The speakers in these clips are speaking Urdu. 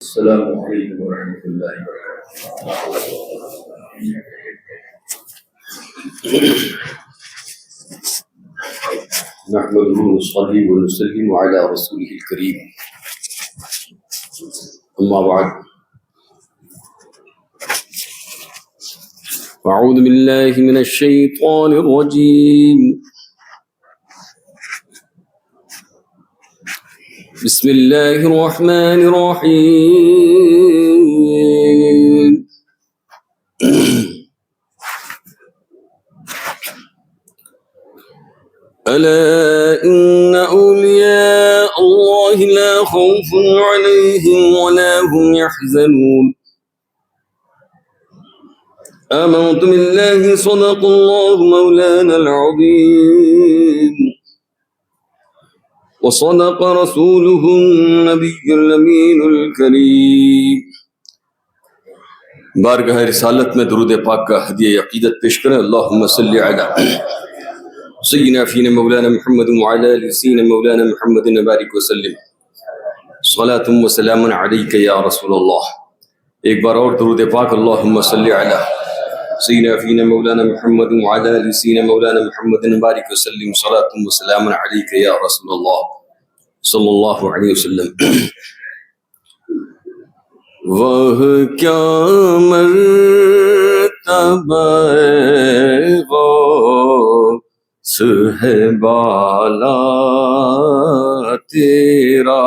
السلام علیکم ورحمۃ اللہ وبرکاتہ۔ نحمده ونصلي ونسلم على رسوله الكريم، اما بعد، اعوذ باللہ من الشیطان الرجیم، بسم اللہ الرحمن الرحیم۔ ألا إن أولياء الله لا خوف عليهم ولا هم يحزنون آمنت بالله صدق الله مولانا العظيم وصدق رسوله النبي الأمين الكريم۔ بارگاہ رسالت میں درود پاک کا ہدیہ عقیدت پیش کریں۔ اللہم صلی علی سیدنا فینا مولانا محمد وعلی آل سیدنا مولانا محمد بارک وسلم، صلاۃ و سلام علیک یا رسول اللہ۔ ایک بار اور درود پاک، اللہم صلی علی سیدنا فینا مولانا محمد وعلی آل سیدنا مولانا محمد بارک وسلم، صلاۃ و سلام علیک یا رسول اللہ صلی اللہ علیہ وسلم۔ وہ کیا مرتبہ غوث ہے بالا تیرا،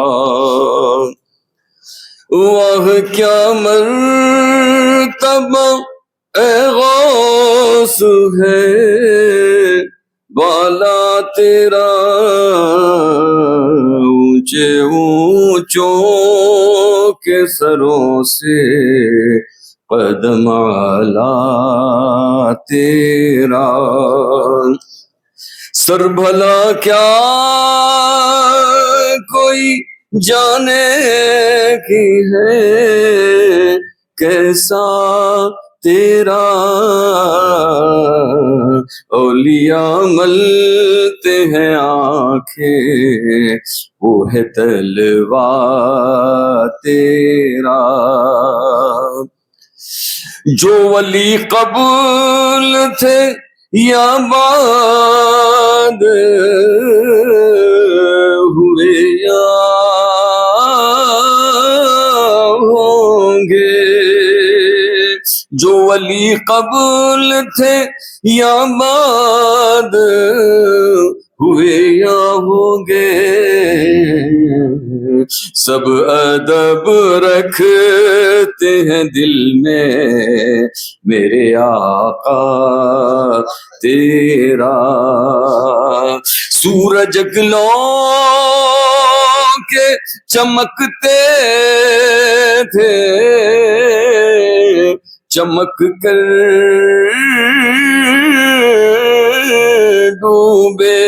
وہ کیا مرتبہ غوث ہے بالا تیرا، اونچے اونچوں کے سروں سے قدم اعلیٰ تیرا، سر بھلا کیا کوئی جانے کی ہے، کیسا تیرا اولیاء ملتے ہیں آنکھیں، وہ ہے طلوع تیرا، جو ولی قبول تھے یا بعد ہوئے یا ہوں گے، جو ولی قبول تھے یا بعد ہوئے یا ہوں گے، سب ادب رکھتے ہیں دل میں میرے آقا تیرا، سورج گلوں کے چمکتے تھے، چمک کر ڈوبے،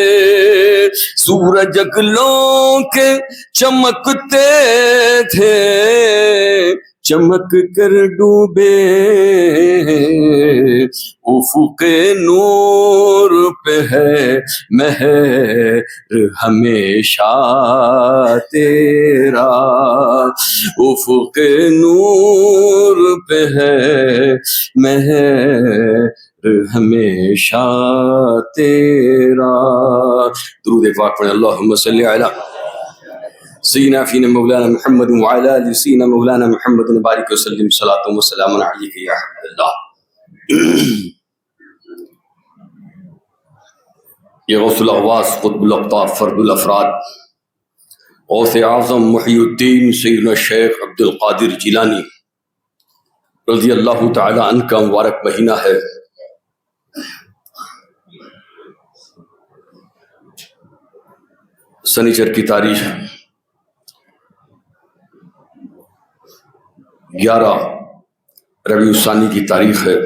سورج گلوں کے چمکتے تھے، چمک کر ڈوبے، افق نور پہ ہے مہر ہمیشہ تیرا، افق نور پہ ہے مہر ہمیشہ تیرا۔ درود پاک پڑھیں۔ اللہم صلی علی سیدنا فینا مولانا محمد وعلی آل سیدنا مولانا محمد بارک وسلم، صلاۃ و سلام علیک یا حبیب اللہ۔ یہ غوث الاغواث قطب الاقطاب فرد الافراد غوث اعظم محی الدین سیدنا الشیخ عبد القادر جیلانی رضی اللہ تعالی عنہ کا مبارک مہینہ ہے۔ سنیچر کی تاریخ 11 ربیع الثانی کی تاریخ ہے۔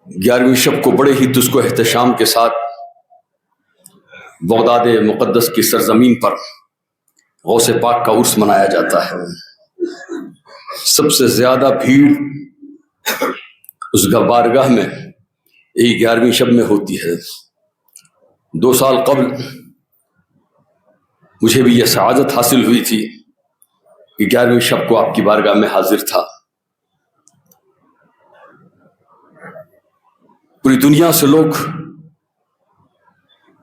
11ویں شب کو بڑے ہی تسک و احتشام کے ساتھ بغداد مقدس کی سرزمین پر غوث پاک کا عرس منایا جاتا ہے۔ سب سے زیادہ بھیڑ اس بارگاہ میں یہی 11ویں شب میں ہوتی ہے۔ 2 سال قبل مجھے بھی یہ سعادت حاصل ہوئی تھی کہ 11ویں شب کو آپ کی بارگاہ میں حاضر تھا. پوری دنیا سے لوگ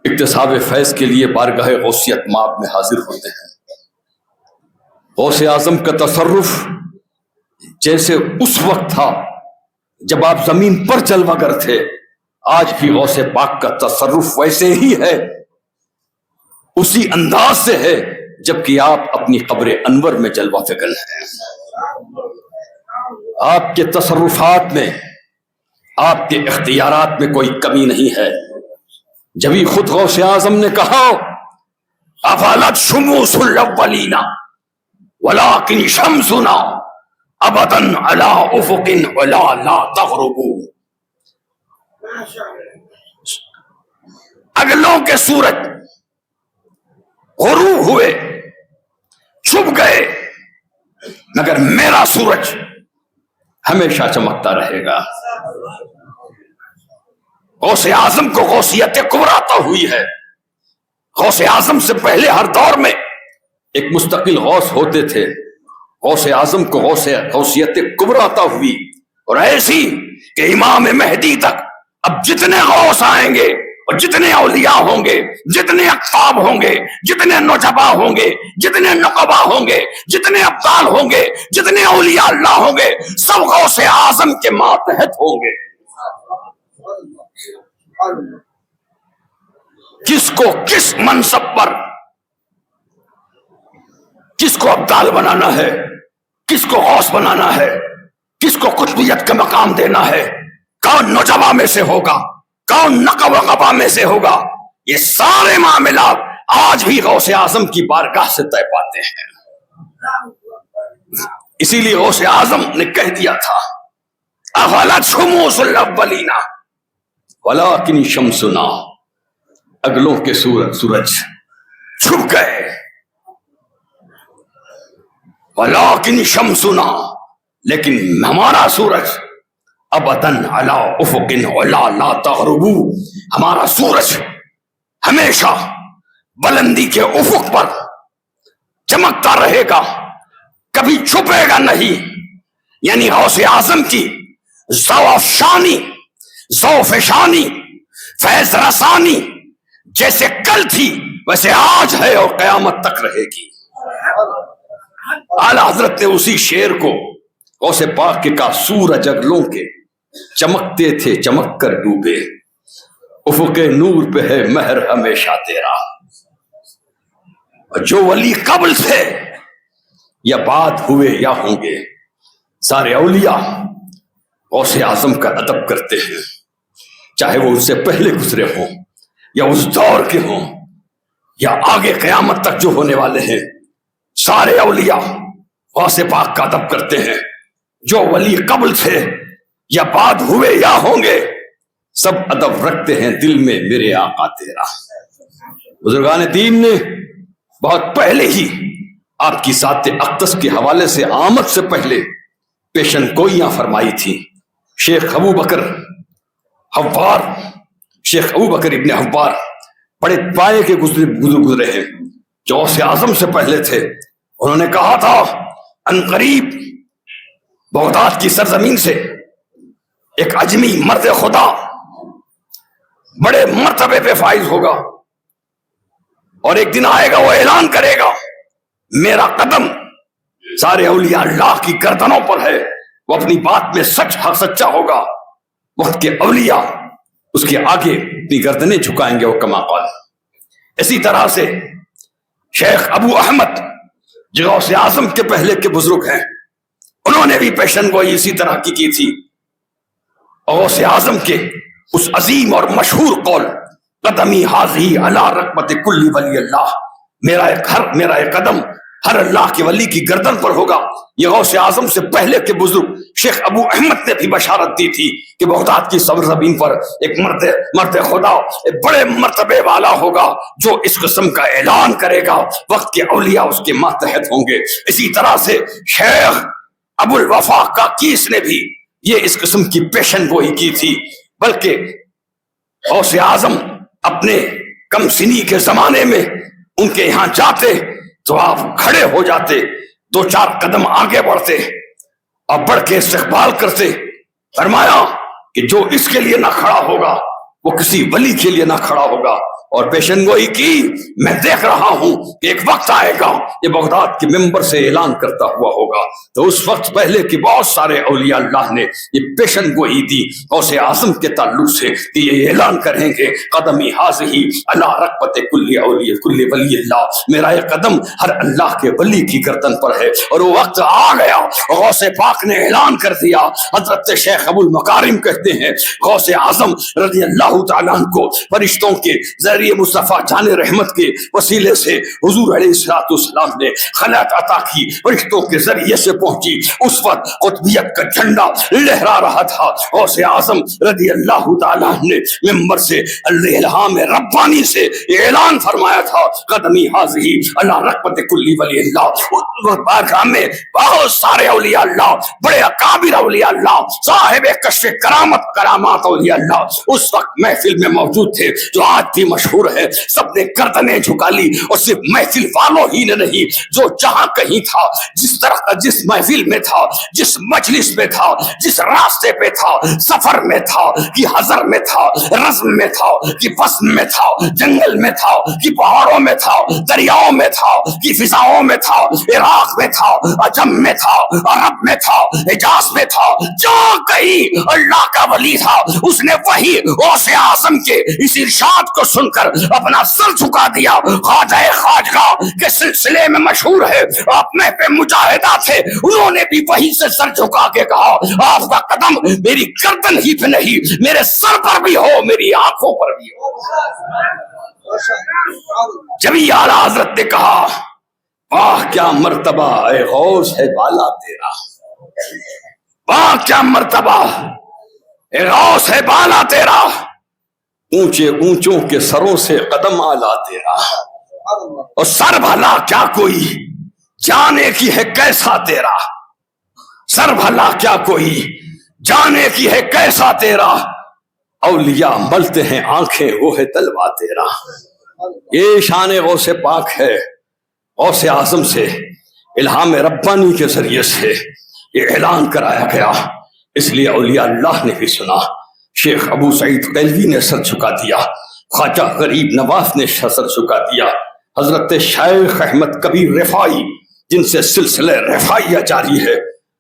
اکتساب فیض کے لیے بارگاہ غوثیت مآب میں حاضر ہوتے ہیں. غوث اعظم کا تصرف جیسے اس وقت تھا جب آپ زمین پر جلوہ گر تھے، آج بھی غوث پاک کا تصرف ویسے ہی ہے، اسی انداز سے ہے جبکہ آپ اپنی قبر انور میں جلوہ فکن ہیں. آپ کے تصرفات میں، آپ کے اختیارات میں کوئی کمی نہیں ہے. جبھی خود غوث اعظم نے کہا افالت شموس الاولین ولکن شمسنا ابدا علی افق ولا لا تغرب. اگلوں کے سورج غروب ہوئے، چھپ گئے، مگر میرا سورج ہمیشہ چمکتا رہے گا. غوث اعظم کو غوثیت کبریٰ عطا ہوئی ہے. غوث اعظم سے پہلے ہر دور میں ایک مستقل غوث ہوتے تھے. غوث اعظم کو غوثیت کبریٰ عطا ہوئی، اور ایسی کہ امام مہدی تک اب جتنے غوث آئیں گے اور جتنے اولیاء ہوں گے، جتنے اقطاب ہوں گے، جتنے نجبا ہوں گے، جتنے نقبا ہوں گے، جتنے ابدال ہوں گے، جتنے اولیاء اللہ ہوں گے، سب غوث اعظم کے ماتحت ہوں گے. کس کو کس منصب پر، کس کو ابدال بنانا ہے، کس کو غوث بنانا ہے، کس کو قطبیت کا مقام دینا ہے، کون نجبا میں سے ہوگا، کون نقب و قبا میں سے ہوگا، یہ سارے معاملات آج بھی غوث اعظم کی بارگاہ سے طے پاتے ہیں. اسی لیے غوث اعظم نے کہہ دیا تھا افلت شموس الاولین ولکن شمسنا، اگلوں کے سورج چھپ گئے، ولکن شمسنا، لیکن ہمارا سورج ابداً علی افق ولا لا تغرب، ہمارا سورج ہمیشہ بلندی کے افق پر چمکتا رہے گا، کبھی چھپے گا نہیں. یعنی غوث اعظم کی ذوفشانی، فیض رسانی جیسے کل تھی ویسے آج ہے اور قیامت تک رہے گی. اعلی حضرت نے اسی شعر کو غوث پاک کے کہا سورج اگلوں کے چمکتے تھے چمک کر ڈوبے، افق نور پہ ہے مہر ہمیشہ تیرا. جو ولی قبل تھے یا بعد ہوئے یا ہوں گے، سارے اولیاء غوث اعظم کا ادب کرتے ہیں، چاہے وہ ان سے پہلے گزرے ہوں یا اس دور کے ہوں یا آگے قیامت تک جو ہونے والے ہیں. سارے اولیاء غوث پاک کا ادب کرتے ہیں. جو ولی قبل تھے یا بعد ہوئے یا ہوں گے، سب ادب رکھتے ہیں دل میں میرے آقا تیرا. بزرگان دین نے بہت پہلے ہی آپ کی ذات اقدس کے حوالے سے آمد سے پہلے پیشن گوئیاں فرمائی تھی. شیخ ابو بکر ابن حوار بڑے پائے کے گزرے ہیں جو غوث اعظم سے پہلے تھے. انہوں نے کہا تھا ان قریب بغداد کی سرزمین سے ایک اجمی مرد خدا بڑے مرتبے پہ فائز ہوگا، اور ایک دن آئے گا وہ اعلان کرے گا میرا قدم سارے اولیاء اللہ کی گردنوں پر ہے. وہ اپنی بات میں سچا ہوگا. وقت کے اولیاء اس کے آگے اپنی گردنیں جھکائیں گے، وہ کما قال. اسی طرح سے شیخ ابو احمد جو غوث اعظم کے پہلے کے بزرگ ہیں، انہوں نے بھی پیشن گوئی اسی طرح کی تھی. غوث اعظم کے اس عظیم اور مشہور قول قدمی حاضی علی رقبت کل ولی اللہ، میرا ایک قدم ہر اللہ کے ولی کی گردن پر ہوگا. یہ غوث اعظم سے پہلے کے بزرگ شیخ ابو احمد نے بھی بشارت دی تھی کہ بغداد کی سرزمین پر ایک مرد خدا ایک بڑے مرتبے والا ہوگا جو اس قسم کا اعلان کرے گا، وقت کے اولیاء اس کے ماتحت ہوں گے. اسی طرح سے شیخ ابو الوفا کاکیس نے بھی یہ اس قسم کی پیشن گوئی کی تھی. بلکہ غوث اعظم اپنے کم سنی کے زمانے میں ان کے یہاں جاتے تو آپ کھڑے ہو جاتے، 2-4 قدم آگے بڑھتے اور بڑھ کے استقبال کرتے۔ فرمایا کہ جو اس کے لیے نہ کھڑا ہوگا وہ کسی ولی کے لیے نہ کھڑا ہوگا۔ اور پیشن گوئی کی، میں دیکھ رہا ہوں کہ ایک وقت آئے گا یہ بغداد کے ممبر سے اعلان کرتا ہوا ہوگا۔ تو اس وقت پہلے کی بہت سارے اولیاء اللہ نے یہ پیشن گوئی دی غوث اعظم کے تعلق سے کہ یہ اعلان کریں گے قدمی حاضی اللہ رغبت کل اولیاء کل ولی اللہ، میرا یہ قدم ہر اللہ کے ولی کی گردن پر ہے۔ اور وہ وقت آ گیا، غوث پاک نے اعلان کر دیا۔ حضرت شیخ ابو المکارم کہتے ہیں غوث اعظم رضی اللہ تعالیٰ عنہ کو فرشتوں کے ذریعے مصطفیٰ جان رحمت کے وسیلے سے حضور علیہ الصلوۃ والسلام نے خلعت عطا کی، فرشتوں کے ذریعے سے پہنچی۔ اس وقت قطبیت کا جھنڈا لہرا رہا تھا۔ غوث اعظم رضی اللہ تعالیٰ نے ممبر سے الہام ربانی سے اعلان فرمایا تھا قدمی حاضی اللہ رغبت کل ولی اللہ۔ اس بارگاہ میں بہت سارے اولیاء اللہ، بڑے اکابر اولیاء اللہ، صاحب کشف کرامات اولیاء اللہ اس وقت محفل میں موجود تھے، جو آج بھی مشہور ہے۔ سب نے گردنیں جھکا لی، اور صرف محفل والوں ہی نے نہیں، جو جہاں کہیں تھا، جس طرح جس محفل میں تھا، جس مجلس میں تھا، جس راستے پہ تھا، سفر میں تھا کہ حضر میں تھا، رزم میں تھا کہ بزم میں تھا، جنگل میں تھا کہ پہاڑوں میں تھا، دریاؤں میں تھا کہ فضاؤں میں تھا، عراق میں تھا، عجم میں تھا، عرب میں تھا، حجاز میں تھا، جہاں کہیں اللہ کا ولی تھا، اس نے وہی غوث اعظم کے اس ارشاد کو سن کر اپنا سر جھکا دیا۔ خواجہ خواجہ کے سلسلے میں مشہور ہے، آپ میں پہ مجاہدہ تھے، انہوں نے بھی وہی سے سر جھکا کے کہا آپ کا قدم میری گردن ہی پہ نہیں، میرے سر پر بھی ہو، میری آنکھوں پر بھی ہو۔ جبھی اعلیٰ حضرت نے کہا واہ کیا مرتبہ اے غوث ہے بالا تیرا، واہ کیا مرتبہ اے غوث ہے بالا تیرا، اونچے اونچوں کے سروں سے قدم آلا تیرا، اور سر بھلا کیا کوئی جانے کی ہے کیسا تیرا، سر بھلا کیا کوئی جانے کی ہے کیسا تیرا، اولیاء ملتے ہیں آنکھیں وہ ہے طلبہ تیرا۔ یہ شان غوث پاک ہے۔ غوث اعظم سے الہام ربانی کے ذریعے سے یہ اعلان کرایا گیا، اس لیے اولیاء اللہ نے بھی سنا۔ شیخ ابو سعید قیلوی نے سر جھکا دیا، خواجہ غریب نواز نے سر جھکا دیا، حضرت شیخ احمد کبیر رفاعی جن سے سلسلہ رفاعیہ جاری ہے،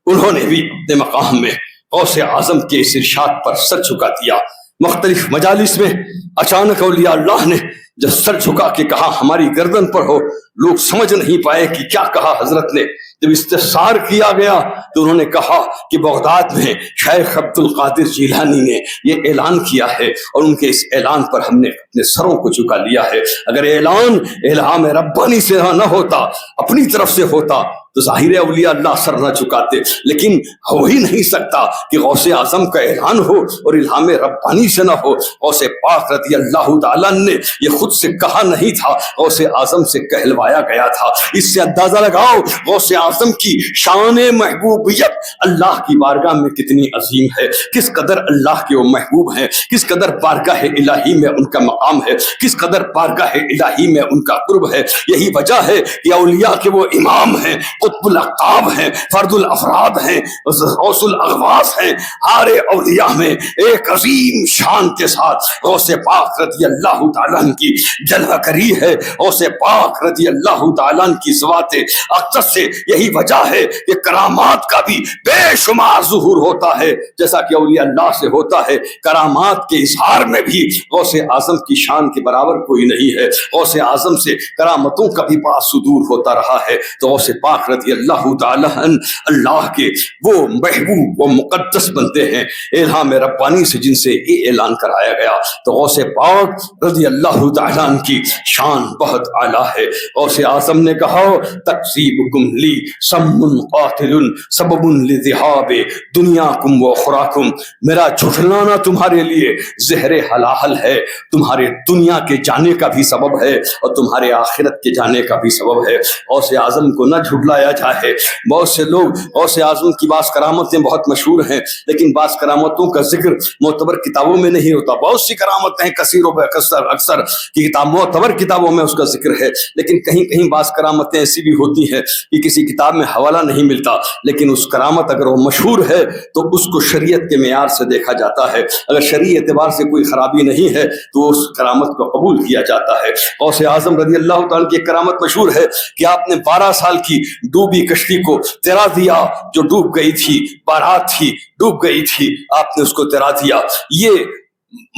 انہوں نے بھی اپنے مقام میں غوث اعظم کے اس ارشاد پر سر جھکا دیا۔ مختلف مجالس میں اچانک اولیاء اللہ نے جب سر جھکا کے کہا ہماری گردن پر ہو، لوگ سمجھ نہیں پائے کہ کیا کہا حضرت نے۔ جب استفسار کیا گیا تو انہوں نے کہا کہ بغداد میں شیخ عبد القادر جیلانی نے یہ اعلان کیا ہے، اور ان کے اس اعلان پر ہم نے اپنے سروں کو جھکا لیا ہے۔ اگر اعلان الہام ربانی سے نہ ہوتا، اپنی طرف سے ہوتا تو ظاہر اولیاء اللہ سر نہ جھکاتے، لیکن ہو ہی نہیں سکتا کہ غوث اعظم کا اعلان ہو اور الہام ربانی سے نہ ہو۔ غوث پاک رضی اللہ تعالیٰ نے یہ خود سے کہا نہیں تھا، غوث اعظم سے کہلوایا گیا تھا۔ اس سے اندازہ لگاؤ غوث اعظم کی شان محبوبیت اللہ کی بارگاہ میں کتنی عظیم ہے، کس قدر اللہ کے وہ محبوب ہیں، کس قدر بارگاہ الہی میں ان کا مقام ہے، کس قدر بارگاہ الہی میں ان کا قرب ہے۔ یہی وجہ ہے کہ اولیاء کے وہ امام ہیں، قطب الاقطاب ہیں، فرد الافراد ہیں، غوث الاغواث ہیں۔ ہر اولیاء میں ایک عظیم شان کے ساتھ غوث پاک رضی اللہ تعالیٰ عنہ کی جلوہ کری ہے۔ غوث پاک رضی اللہ تعالیٰ عنہ کی ذوات اقدس سے یہی وجہ ہے کہ کرامات کا بھی بے شمار ظہور ہوتا ہے، جیسا کہ اولیاء اللہ سے ہوتا ہے۔ کرامات کے اظہار میں بھی غوث اعظم کی شان کے برابر کوئی نہیں ہے۔ غوث اعظم سے کرامتوں کا بھی بڑا صدور ہوتا رہا ہے۔ تو غوث پاک رضی اللہ تعالیٰ عنہ اللہ کے وہ محبوب و مقدس بنتے ہیں، الہام ربانی سے جن سے یہ اعلان کرایا گیا۔ تو غوث پاک رضی اللہ تعالیٰ عنہ کی شان بہت اعلیٰ ہے۔ غوث اعظم نے کہا تقسیبکم لی سم قاتل سبب لذہاب دنیاکم و اخراکم، میرا جھٹلانا تمہارے لیے زہر حلال ہے، تمہارے تمہارے دنیا کے جانے کا بھی سبب ہے اور تمہارے آخرت کے جانے کا بھی سبب ہے۔ غوث اعظم کو نہ جھٹلایا جائے۔ بہت سے لوگ غوث اعظم کی بعض کرامتیں بہت مشہور ہیں، لیکن بعض کرامتوں کا ذکر معتبر کتابوں میں نہیں ہوتا۔ بہت سی کرامتیں ہیں، کثیر و اکثر کی کتاب معتبر کتابوں میں اس کا ذکر ہے، لیکن کہیں کہیں بعض کرامتیں ایسی بھی ہوتی ہیں کہ کسی کتاب میں حوالہ نہیں ملتا، لیکن اس کرامت اگر وہ مشہور ہے تو اس کو شریعت کے معیار سے دیکھا جاتا ہے۔ اگر شرعی اعتبار سے کوئی خرابی نہیں ہے تو اس کرامت کو قبول کیا جاتا ہے۔ غوث اعظم رضی اللہ تعالیٰ کی ایک کرامت مشہور ہے کہ آپ نے 12 سال کی ڈوبی کشتی کو تیرا دیا، جو ڈوب گئی تھی، بارات تھی، ڈوب گئی تھی، آپ نے اس کو تیرا دیا۔ یہ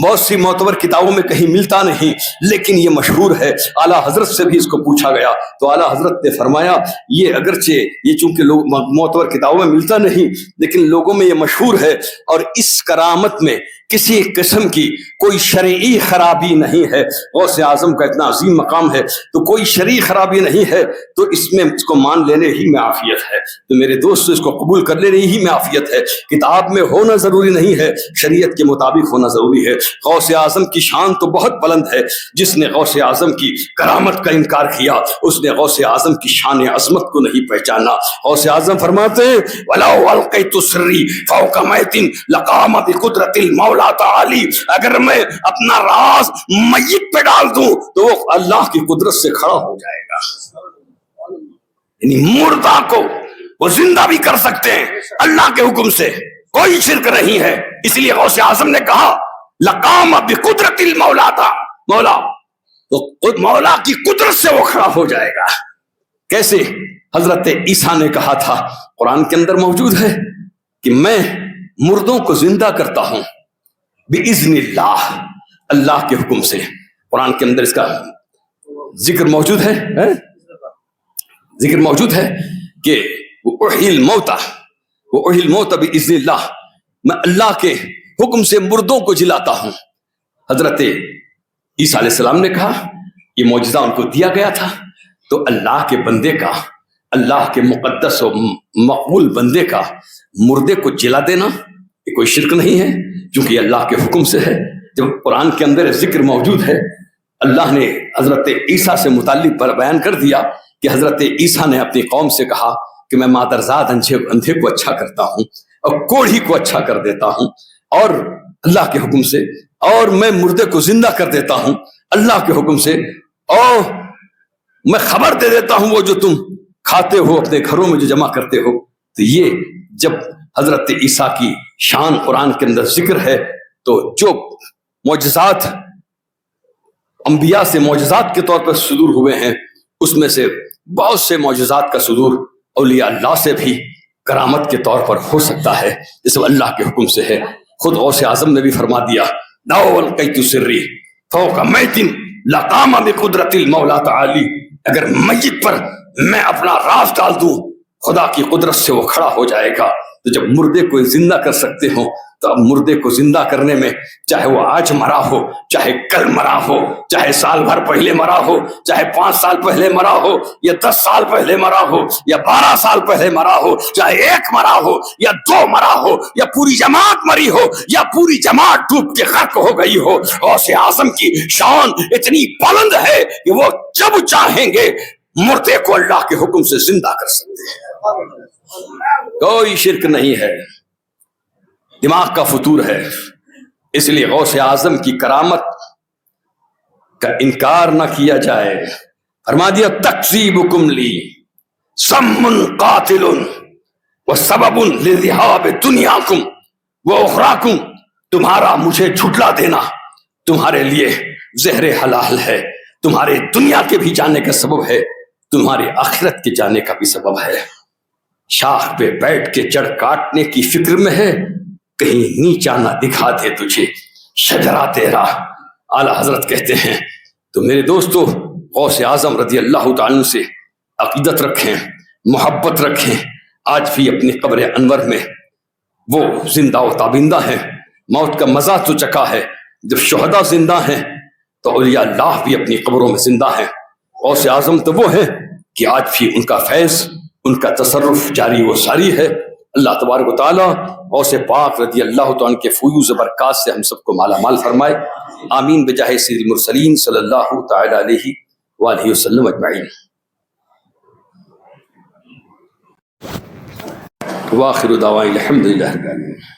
بہت سی معتبر کتابوں میں کہیں ملتا نہیں، لیکن یہ مشہور ہے۔ اعلیٰ حضرت سے بھی اس کو پوچھا گیا تو اعلیٰ حضرت نے فرمایا یہ اگرچہ یہ چونکہ لوگ معتبر کتابوں میں ملتا نہیں، لیکن لوگوں میں یہ مشہور ہے، اور اس کرامت میں کسی قسم کی کوئی شرعی خرابی نہیں ہے۔ غوث اعظم کا اتنا عظیم مقام ہے تو کوئی شرعی خرابی نہیں ہے، تو اس میں اس کو مان لینے ہی میں عافیت ہے۔ تو میرے دوست اس کو قبول کر لینے ہی میں عافیت ہے۔ کتاب میں ہونا ضروری نہیں ہے، شریعت کے مطابق ہونا ضروری ہے۔ غوث اعظم کی شان تو بہت بلند ہے، جس نے غوث اعظم کی کرامت کا انکار کیا اس نے غوث اعظم کی شان عظمت کو نہیں پہچانا۔ غوث اعظم فرماتے ہیں وَلَوْ أَلْقَيْتُ سِرِّي فَوْقَ مَيْتٍ لَقَامَ بِقُدْرَةِ الْمَوْلَىٰ تَعَالِي، اگر میں اپنا راز میت پہ ڈال دوں تو وہ اللہ کی قدرت سے کھڑا ہو جائے گا۔ یعنی مردہ کو وہ زندہ بھی کر سکتے ہیں اللہ کے حکم سے، کوئی شرک نہیں ہے۔ اس لیے غوث اعظم نے کہا لقام بقدرت المولا تھا، مولا تو مولا کی قدرت سے وہ کھڑا ہو جائے گا۔ کیسے؟ حضرت عیسیٰ نے کہا تھا، قرآن کے اندر موجود ہے کہ میں مردوں کو زندہ کرتا ہوں بِإِذْنِ اللہ، اللہ کے حکم سے۔ قرآن کے اندر اس کا ذکر موجود ہے، ذکر موجود ہے کہ وَأُحْيِي الْمَوْتَ بِإِذْنِ اللہ، میں اللہ کے حکم سے مردوں کو جلاتا ہوں۔ حضرت عیسیٰ علیہ السلام نے کہا یہ معجزہ ان کو دیا گیا تھا، تو اللہ کے بندے کا، اللہ کے مقدس و مقبول بندے کا مردے کو جلا دینا یہ کوئی شرک نہیں ہے، کیونکہ یہ اللہ کے حکم سے ہے۔ جب قرآن کے اندر ذکر موجود ہے، اللہ نے حضرت عیسیٰ سے متعلق بیان کر دیا کہ حضرت عیسیٰ نے اپنی قوم سے کہا کہ میں مادرزاد اندھے کو اچھا کرتا ہوں اور کوڑھی کو اچھا کر دیتا ہوں اور اللہ کے حکم سے، اور میں مردے کو زندہ کر دیتا ہوں اللہ کے حکم سے، اور میں خبر دے دیتا ہوں وہ جو تم کھاتے ہو اپنے گھروں میں جو جمع کرتے ہو۔ تو یہ جب حضرت عیسیٰ کی شان قرآن کے اندر ذکر ہے تو جو معجزات انبیاء سے معجزات کے طور پر صدور ہوئے ہیں، اس میں سے بہت سے معجزات کا صدور اولیاء اللہ سے بھی کرامت کے طور پر ہو سکتا ہے، جس وہ اللہ کے حکم سے ہے۔ خود غوث اعظم نے بھی فرما دیا لَوْ أَلْقَيْتُ سِرِّي فَوْقَ مَيْتٍ لَقَامَ بِقُدْرَةِ الْمَوْلَىٰ تَعَالِي، اگر میت پر میں اپنا راز ڈال دوں خدا کی قدرت سے وہ کھڑا ہو جائے گا۔ تو جب مردے کو زندہ کر سکتے ہو تو اب مردے کو زندہ کرنے میں چاہے وہ آج مرا ہو، چاہے کل مرا ہو، چاہے سال بھر پہلے مرا ہو، چاہے 5 سال پہلے مرا ہو، یا 10 سال پہلے مرا ہو، یا 12 سال پہلے مرا ہو، چاہے 1 مرا ہو یا 2 مرا ہو، یا پوری جماعت مری ہو یا پوری جماعت ڈوب کے غرق ہو گئی ہو، غوث اعظم کی شان اتنی بلند ہے کہ وہ جب چاہیں گے مردے کو اللہ کے حکم سے زندہ کر سکتے ہیں۔ کوئی شرک نہیں ہے، دماغ کا فطور ہے۔ اس لیے غوث اعظم کی کرامت کا انکار نہ کیا جائے۔ فرما دیا تکذیبکم لی سم قاتل وسبب لذہاب دنیاکم واخراکم، تمہارا مجھے جھٹلا دینا تمہارے لیے زہر حلال ہے، تمہارے دنیا کے بھی جانے کا سبب ہے، تمہارے آخرت کے جانے کا بھی سبب ہے۔ شاخ پہ بیٹھ کے جڑ کاٹنے کی فکر میں ہے، کہیں نیچا نہ دکھا دے تجھے شجرہ تیرا، اعلیٰ حضرت کہتے ہیں۔ تو میرے دوستو، غوث اعظم رضی اللہ تعالیٰ سے عقیدت رکھیں، محبت رکھیں۔ آج بھی اپنی قبر انور میں وہ زندہ و تابندہ ہیں، موت کا مزہ تو چکا ہے۔ جب شہداء زندہ ہیں تو اولیاء اللہ بھی اپنی قبروں میں زندہ ہیں۔ غوث اعظم تو وہ ہیں کہ آج بھی ان کا فیض، ان کا تصرف جاری و ساری ہے۔ اللہ تبارک و تعالیٰ غوث پاک رضی اللہ تعالیٰ عنہ کے فیوض برکات سے ہم سب کو مالا مال فرمائے، آمین بجاہ سید المرسلین صلی اللہ تعالی علیہ وآلہ وسلم اجمعین۔ وآخر دعوانا الحمد للہ رب العالمین۔